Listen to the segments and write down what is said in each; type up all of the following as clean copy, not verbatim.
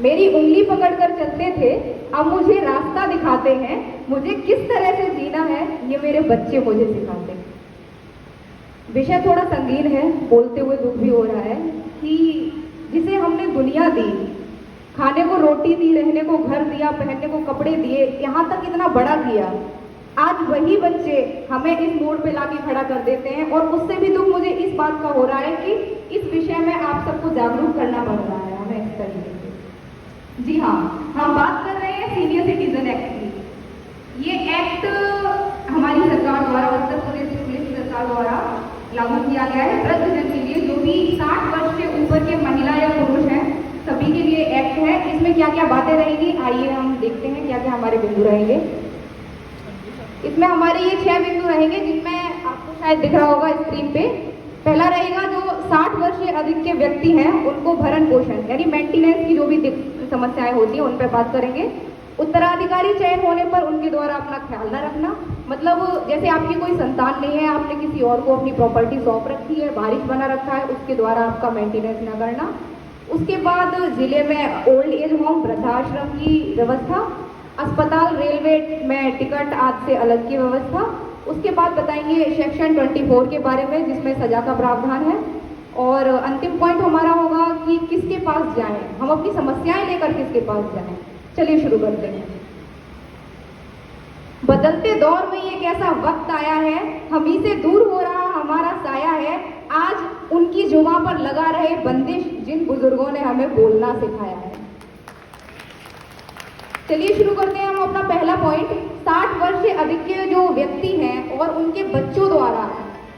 मेरी उंगली पकड़कर चलते थे, अब मुझे रास्ता दिखाते हैं। मुझे किस तरह से जीना है ये मेरे बच्चे मुझे सिखाते हैं। विषय थोड़ा संगीन है, बोलते हुए दुख भी हो रहा है कि जिसे हमने दुनिया दी, खाने को रोटी दी, रहने को घर दिया, पहनने को कपड़े दिए, यहाँ तक इतना बड़ा किया, आज वही बच्चे हमें इस मोड़ पे लाके खड़ा कर देते हैं। और उससे भी दुख मुझे इस बात का हो रहा है कि इस विषय में आप सबको जागरूक करना पड़ रहा है हमें इस तरीके से। जी हाँ, हम बात कर रहे हैं सीनियर सिटीजन एक्ट की। ये एक्ट हमारी सरकार द्वारा, उत्तर प्रदेश पुलिस सरकार द्वारा लागू किया गया है वृद्धजन के लिए, जो भी 60 वर्ष से ऊपर के महिला या पुरुष हैं सभी के लिए एक्ट है। इसमें क्या क्या बातें रहेंगी, आइए हम देखते हैं क्या क्या हमारे बिंदु रहेंगे। इसमें हमारे ये 6 बिंदु रहेंगे जिनमें आपको शायद दिख रहा होगा स्क्रीन पे। पहला रहेगा जो 60 वर्ष से अधिक के व्यक्ति हैं उनको भरण पोषण यानी मेंटेनेंस की जो भी समस्याएं होती हैं उन पर बात करेंगे। उत्तराधिकारी चयन होने पर उनके द्वारा अपना ख्याल न रखना, मतलब जैसे आपकी कोई संतान नहीं है, आपने किसी और को अपनी प्रॉपर्टी सौंप रखी है, बारिश बना रखा है, उसके द्वारा आपका मेंटेनेंस न करना। उसके बाद जिले में ओल्ड एज होम, वृद्धाश्रम की व्यवस्था, अस्पताल, रेलवे में टिकट आदि से अलग की व्यवस्था। उसके बाद बताएंगे सेक्शन 24 के बारे में जिसमें सजा का प्रावधान है। और अंतिम पॉइंट हमारा होगा कि किसके पास जाएं, हम अपनी समस्याएं लेकर किसके पास जाएं। चलिए शुरू करते हैं। बदलते दौर में ये कैसा वक्त आया है, हम ही से दूर हो रहा हमारा साया है, आज उनकी जुबां पर लगा रहे बंदिश जिन बुजुर्गों ने हमें बोलना सिखाया है। चलिए शुरू करते हैं हम अपना पहला पॉइंट। 60 वर्ष से अधिक के जो व्यक्ति हैं और उनके बच्चों द्वारा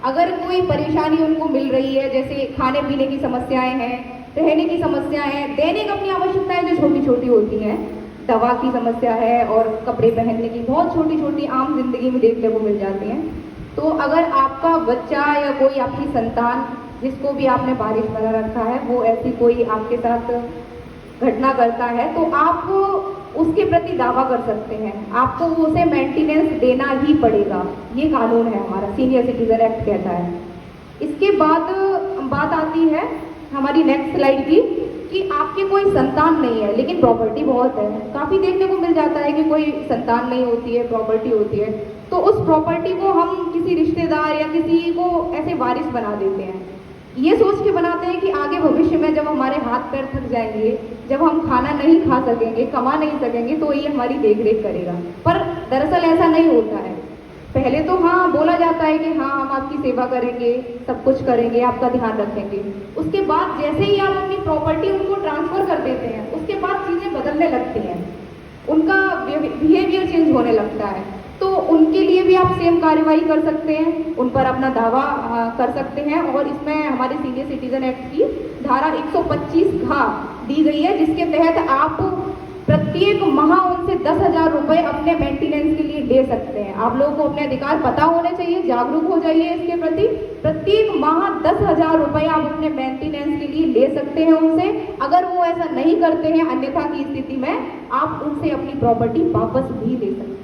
अगर कोई परेशानी उनको मिल रही है, जैसे खाने पीने की समस्याएं हैं, रहने की समस्याएं हैं, दैनिक अपनी आवश्यकताएं जो छोटी छोटी होती हैं, दवा की समस्या है और कपड़े पहनने की बहुत छोटी छोटी आम जिंदगी में देखने को मिल जाती हैं। तो अगर आपका बच्चा या कोई आपकी संतान जिसको भी आपने बारिश बना रखा है वो ऐसी कोई आपके साथ घटना करता है तो आप उसके प्रति दावा कर सकते हैं, आपको उसे मेंटेनेंस देना ही पड़ेगा। ये कानून है हमारा, सीनियर सिटीजन एक्ट कहता है। इसके बाद बात आती है हमारी नेक्स्ट स्लाइड की कि आपके कोई संतान नहीं है लेकिन प्रॉपर्टी बहुत है। काफ़ी देखने को मिल जाता है कि कोई संतान नहीं होती है, प्रॉपर्टी होती है, तो उस प्रॉपर्टी को हम किसी रिश्तेदार या किसी को ऐसे वारिस बना देते हैं, ये सोच के बनाते हैं कि आगे भविष्य में जब हमारे हाथ पैर थक जाएंगे, जब हम खाना नहीं खा सकेंगे, कमा नहीं सकेंगे, तो ये हमारी देख रेख करेगा। पर दरअसल ऐसा नहीं होता है। पहले तो हाँ बोला जाता है कि हाँ हम आपकी सेवा करेंगे, सब कुछ करेंगे, आपका ध्यान रखेंगे। उसके बाद जैसे ही आप अपनी प्रॉपर्टी उनको ट्रांसफर कर देते हैं उसके बाद चीज़ें बदलने लगती हैं, उनका बिहेवियर चेंज होने लगता है। तो उनके लिए भी आप सेम कार्यवाही कर सकते हैं, उन पर अपना दावा कर सकते हैं। और इसमें हमारे सीनियर सिटीजन एक्ट की धारा 125 दी गई है जिसके तहत आप प्रत्येक माह उनसे 10,000 रुपये अपने मेंटेनेंस के लिए ले सकते हैं। आप लोगों को अपने अधिकार पता होने चाहिए, जागरूक हो जाइए इसके प्रति। प्रत्येक माह 10,000 रुपये आप अपने मेंटेनेंस के लिए ले सकते हैं उनसे। अगर वो ऐसा नहीं करते हैं, अन्यथा की स्थिति में आप उनसे अपनी प्रॉपर्टी वापस भी ले सकते हैं।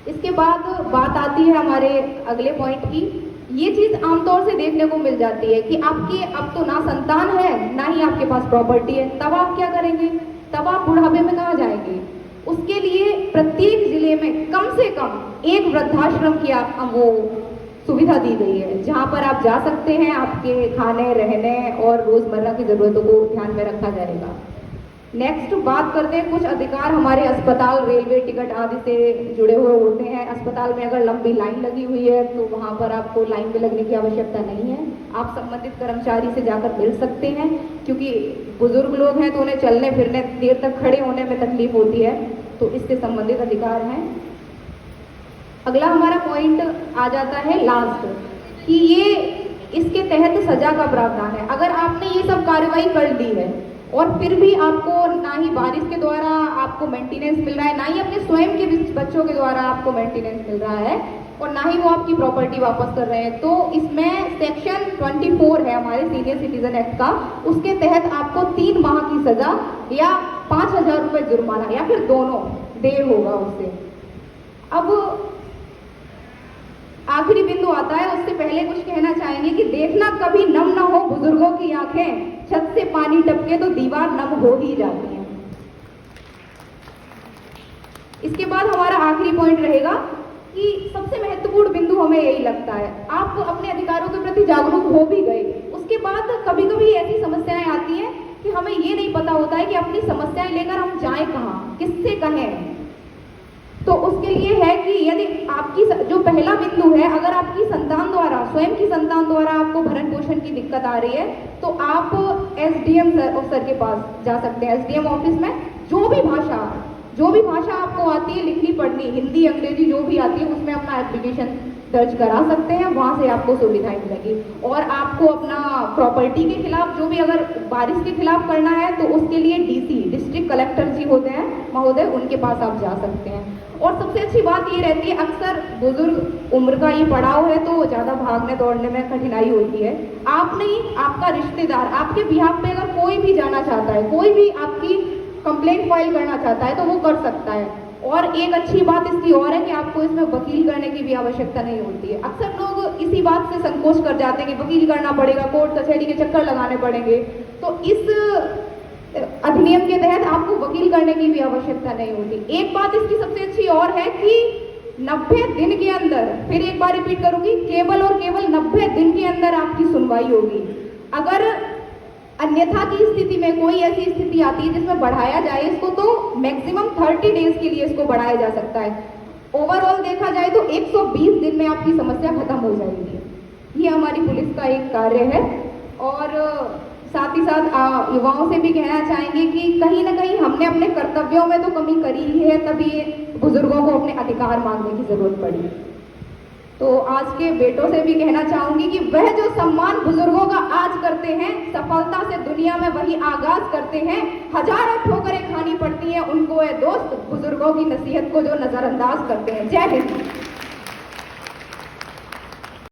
इसके बाद बात आती है हमारे अगले पॉइंट की। ये चीज़ आमतौर से देखने को मिल जाती है कि आपके अब तो ना संतान है ना ही आपके पास प्रॉपर्टी है, तब आप क्या करेंगे? तब आप बुढ़ापे में कहाँ जाएंगे? उसके लिए प्रत्येक जिले में कम से कम एक वृद्धाश्रम की वो सुविधा दी गई है जहाँ पर आप जा सकते हैं, आपके खाने, रहने और रोजमर्रा की जरूरतों को ध्यान में रखा जाएगा। नेक्स्ट बात करते हैं कुछ अधिकार हमारे अस्पताल, रेलवे टिकट आदि से जुड़े हुए होते हैं। अस्पताल में अगर लंबी लाइन लगी हुई है तो वहाँ पर आपको लाइन में लगने की आवश्यकता नहीं है, आप संबंधित कर्मचारी से जाकर मिल सकते हैं, क्योंकि बुजुर्ग लोग हैं तो उन्हें चलने फिरने, देर तक खड़े होने में तकलीफ होती है, तो इससे संबंधित अधिकार हैं। अगला हमारा पॉइंट आ जाता है लास्ट कि ये इसके तहत सजा का प्रावधान है। अगर आपने ये सब कार्रवाई कर ली है और फिर भी आपको ना ही बारिश के द्वारा आपको मेंटेनेंस मिल रहा है, ना ही अपने स्वयं के बच्चों के द्वारा आपको मेंटेनेंस मिल रहा है और ना ही वो आपकी प्रॉपर्टी वापस कर रहे हैं, तो इसमें सेक्शन 24 है हमारे सीनियर सिटीजन एक्ट का, उसके तहत आपको 3 माह की सजा या 5,000 रुपये जुर्माना या फिर दोनों देय होगा उससे। अब आखिरी बिंदु आता है, उससे पहले कुछ कहना चाहेंगे कि देखना कभी नम ना हो बुजुर्गों की आंखें, छत से पानी टपके तो दीवार नम हो ही जाती है। इसके बाद हमारा आखिरी पॉइंट रहेगा कि सबसे महत्वपूर्ण बिंदु हमें यही लगता है, आप अपने अधिकारों के प्रति जागरूक हो भी गए, उसके बाद कभी कभी ऐसी समस्याएं आती हैं कि हमें ये नहीं पता होता है कि अपनी समस्याएं लेकर हम जाएं कहाँ, किससे कहें। तो उसके लिए है कि यदि आपकी जो पहला बिंदु है, अगर आपकी संतान द्वारा, स्वयं की संतान द्वारा आपको भरण पोषण की दिक्कत आ रही है तो आप एसडीएम सर के पास जा सकते हैं। एसडीएम ऑफिस में जो भी भाषा आपको आती है लिखनी पढ़नी, हिंदी अंग्रेजी जो भी आती है, उसमें अपना एप्लीकेशन दर्ज करा सकते हैं, वहाँ से आपको सुविधाएं मिलेगी। और आपको अपना प्रॉपर्टी के खिलाफ जो भी अगर बारिश के खिलाफ करना है तो उसके लिए डीसी, डिस्ट्रिक्ट कलेक्टर जी होते हैं महोदय, उनके पास आप जा सकते हैं। और सबसे अच्छी बात ये रहती है, अक्सर बुजुर्ग उम्र का ये पड़ाव है तो ज़्यादा भागने दौड़ने में कठिनाई होती है। आप नहीं, आपका रिश्तेदार, आपके बिहाफ पे अगर कोई भी जाना चाहता है, कोई भी आपकी कंप्लेंट फाइल करना चाहता है तो वो कर सकता है। और एक अच्छी बात इसकी और है कि आपको इसमें वकील करने की भी आवश्यकता नहीं होती है। अक्सर लोग इसी बात से संकोच कर जाते हैं कि वकील करना पड़ेगा, कोर्ट कचहरी के चक्कर लगाने पड़ेंगे। तो इस अधिनियम के तहत आपको वकील करने की भी आवश्यकता नहीं होती। एक बात इसकी सबसे अच्छी और है कि 90 दिन के अंदर, फिर एक बार रिपीट करूंगी, केवल और केवल 90 दिन के अंदर आपकी सुनवाई होगी। अगर अन्यथा की स्थिति में कोई ऐसी स्थिति आती है जिसमें बढ़ाया जाए इसको, तो मैक्सिमम 30 डेज के लिए इसको बढ़ाया जा सकता है। ओवरऑल देखा जाए तो 120 दिन में आपकी समस्या खत्म हो जाएगी। ये हमारी पुलिस का एक कार्य है। और साथ ही साथ युवाओं से भी कहना चाहेंगे कि कहीं ना कहीं हमने अपने कर्तव्यों में तो कमी करी ही है, तभी बुजुर्गों को अपने अधिकार मांगने की जरूरत पड़ी। तो आज के बेटों से भी कहना चाहूंगी कि वह जो सम्मान बुजुर्गों का आज करते हैं, सफलता से दुनिया में वही आगाज करते हैं। हजारों ठोकरें खानी पड़ती हैं उनको, ये दोस्त बुजुर्गों की नसीहत को जो नजरअंदाज करते हैं। जय हिंद।